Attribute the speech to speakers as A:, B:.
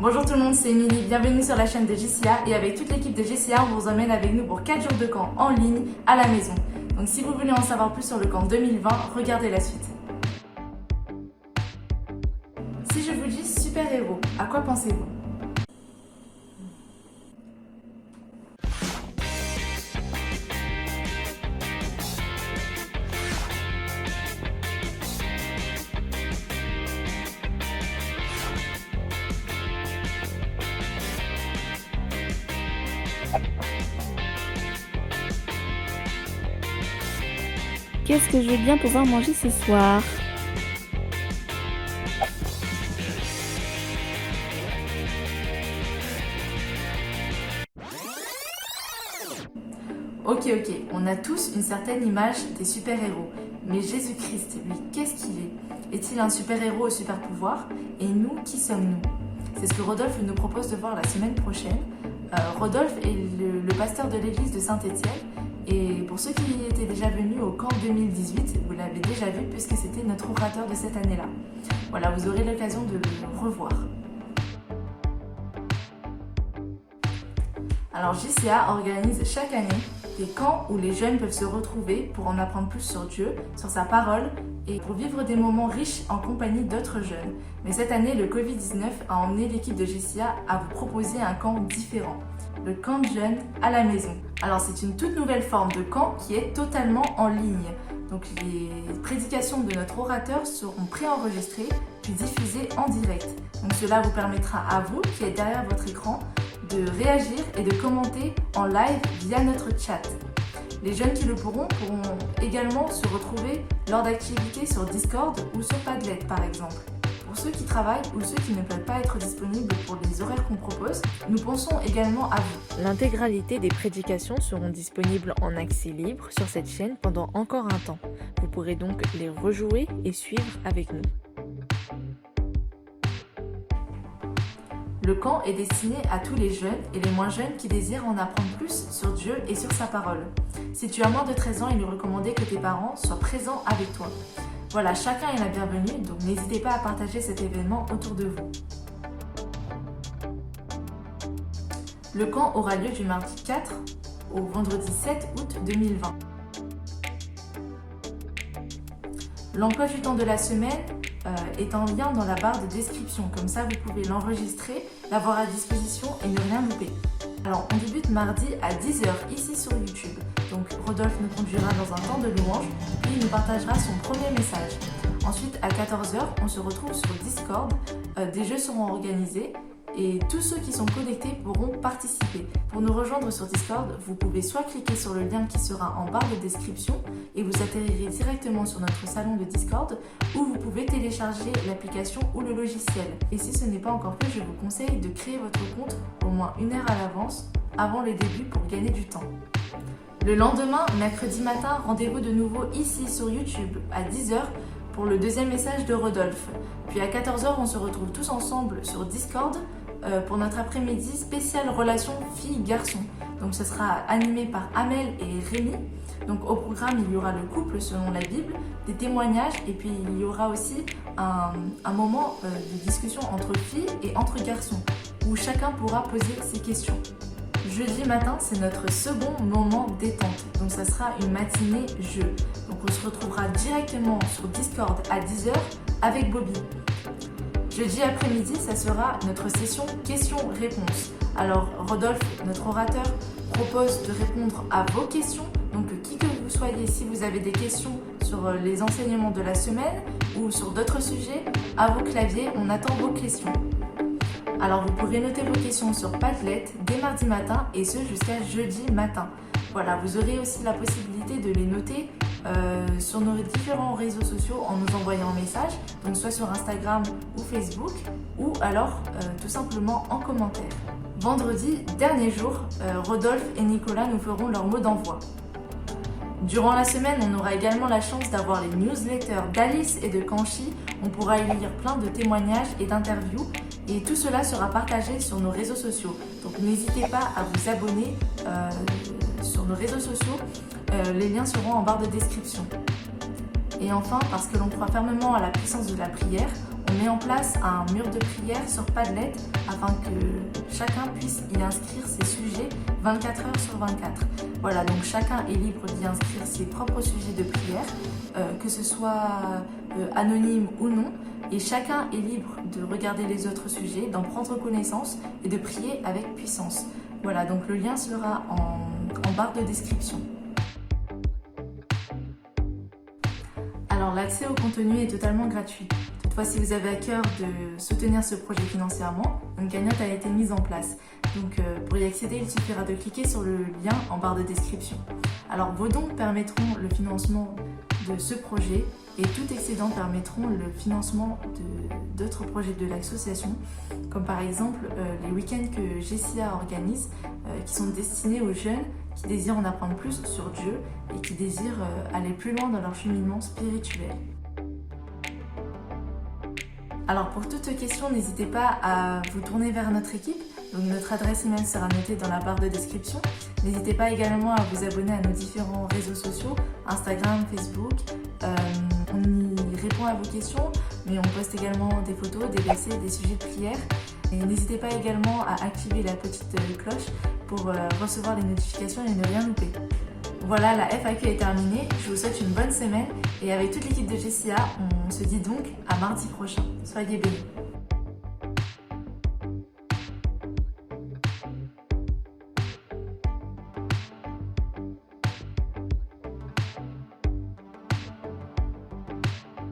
A: Bonjour tout le monde, c'est Émilie, bienvenue sur la chaîne de JCA et avec toute l'équipe de JCA, on vous emmène avec nous pour 4 jours de camp en ligne à la maison. Donc si vous voulez en savoir plus sur le camp 2020, regardez la suite. Si je vous dis super-héros, à quoi pensez-vous ?
B: Qu'est-ce que je vais bien pouvoir manger ce soir?
A: Ok, on a tous une certaine image des super-héros. Mais Jésus-Christ, lui, qu'est-ce qu'il est ? Est-il un super-héros au super-pouvoir ? Et nous, qui sommes-nous ? C'est ce que Rodolphe nous propose de voir la semaine prochaine. Rodolphe est le pasteur de l'église de Saint-Étienne. Et pour ceux qui étaient déjà venus au camp 2018, vous l'avez déjà vu puisque c'était notre orateur de cette année-là. Voilà, vous aurez l'occasion de le revoir. Alors JCA organise chaque année des camps où les jeunes peuvent se retrouver pour en apprendre plus sur Dieu, sur sa parole et pour vivre des moments riches en compagnie d'autres jeunes. Mais cette année, le Covid-19 a emmené l'équipe de JCA à vous proposer un camp différent. Le camp de jeunes à la maison. Alors c'est une toute nouvelle forme de camp qui est totalement en ligne. Donc les prédications de notre orateur seront préenregistrées puis diffusées en direct. Donc cela vous permettra à vous qui êtes derrière votre écran de réagir et de commenter en live via notre chat. Les jeunes qui le pourront également se retrouver lors d'activités sur Discord ou sur Padlet par exemple. Pour ceux qui travaillent ou ceux qui ne peuvent pas être disponibles pour les horaires qu'on propose, nous pensons également à vous.
B: L'intégralité des prédications seront disponibles en accès libre sur cette chaîne pendant encore un temps. Vous pourrez donc les rejouer et suivre avec nous.
A: Le camp est destiné à tous les jeunes et les moins jeunes qui désirent en apprendre plus sur Dieu et sur sa parole. Si tu as moins de 13 ans, il est recommandé que tes parents soient présents avec toi. Voilà, chacun est la bienvenue, donc n'hésitez pas à partager cet événement autour de vous. Le camp aura lieu du mardi 4 au vendredi 7 août 2020. L'emploi du temps de la semaine est en lien dans la barre de description. Comme ça, vous pouvez l'enregistrer, l'avoir à disposition et ne rien louper. Alors, on débute mardi à 10h ici sur YouTube. Donc, Rodolphe nous conduira dans un temps de louange, puis il nous partagera son premier message. Ensuite, à 14h, on se retrouve sur Discord. Des jeux seront organisés et tous ceux qui sont connectés pourront participer. Pour nous rejoindre sur Discord, vous pouvez soit cliquer sur le lien qui sera en barre de description et vous atterrirez directement sur notre salon de Discord, ou vous pouvez télécharger l'application ou le logiciel. Et si ce n'est pas encore fait, je vous conseille de créer votre compte au moins 1 heure à l'avance avant le début pour gagner du temps. Le lendemain, mercredi matin, rendez-vous de nouveau ici sur YouTube à 10h pour le deuxième message de Rodolphe. Puis à 14h, on se retrouve tous ensemble sur Discord pour notre après-midi spécial relation filles-garçons. Donc ce sera animé par Amel et Rémi. Donc au programme, il y aura le couple selon la Bible, des témoignages et puis il y aura aussi un moment de discussion entre filles et entre garçons où chacun pourra poser ses questions. Jeudi matin, c'est notre second moment détente. Donc ça sera une matinée jeu. Donc on se retrouvera directement sur Discord à 10h avec Bobby. Jeudi après-midi, ça sera notre session questions-réponses. Alors Rodolphe, notre orateur, propose de répondre à vos questions. Donc qui que vous soyez, si vous avez des questions sur les enseignements de la semaine ou sur d'autres sujets, à vos claviers, on attend vos questions. Alors vous pourrez noter vos questions sur Padlet dès mardi matin et ce jusqu'à jeudi matin. Voilà, vous aurez aussi la possibilité de les noter sur nos différents réseaux sociaux en nous envoyant un message, donc soit sur Instagram ou Facebook, ou alors tout simplement en commentaire. Vendredi, dernier jour, Rodolphe et Nicolas nous feront leur mot d'envoi. Durant la semaine, on aura également la chance d'avoir les newsletters d'Alice et de Kanchi. On pourra y lire plein de témoignages et d'interviews. Et tout cela sera partagé sur nos réseaux sociaux. Donc n'hésitez pas à vous abonner sur nos réseaux sociaux. Les liens seront en barre de description. Et enfin, parce que l'on croit fermement à la puissance de la prière, on met en place un mur de prière sur Padlet afin que chacun puisse y inscrire ses sujets 24 heures sur 24. Voilà, donc chacun est libre d'y inscrire ses propres sujets de prière, que ce soit anonyme ou non, et chacun est libre de regarder les autres sujets, d'en prendre connaissance et de prier avec puissance. Voilà, donc le lien sera en barre de description. Alors l'accès au contenu est totalement gratuit. Toutefois, si vous avez à cœur de soutenir ce projet financièrement, une cagnotte a été mise en place. Donc pour y accéder, il suffira de cliquer sur le lien en barre de description. Alors vos dons permettront le financement de ce projet et tout excédent permettront le financement d'autres projets de l'association, comme par exemple les week-ends que GCA organise, qui sont destinés aux jeunes qui désirent en apprendre plus sur Dieu et qui désirent aller plus loin dans leur cheminement spirituel. Alors pour toute question, n'hésitez pas à vous tourner vers notre équipe. Donc notre adresse email sera notée dans la barre de description. N'hésitez pas également à vous abonner à nos différents réseaux sociaux, Instagram, Facebook. On y répond à vos questions, mais on poste également des photos, des versets, des sujets de prière. Et n'hésitez pas également à activer la petite cloche pour recevoir les notifications et ne rien louper. Voilà, la FAQ est terminée. Je vous souhaite une bonne semaine et avec toute l'équipe de GCA, on se dit donc à mardi prochain. Soyez bénis.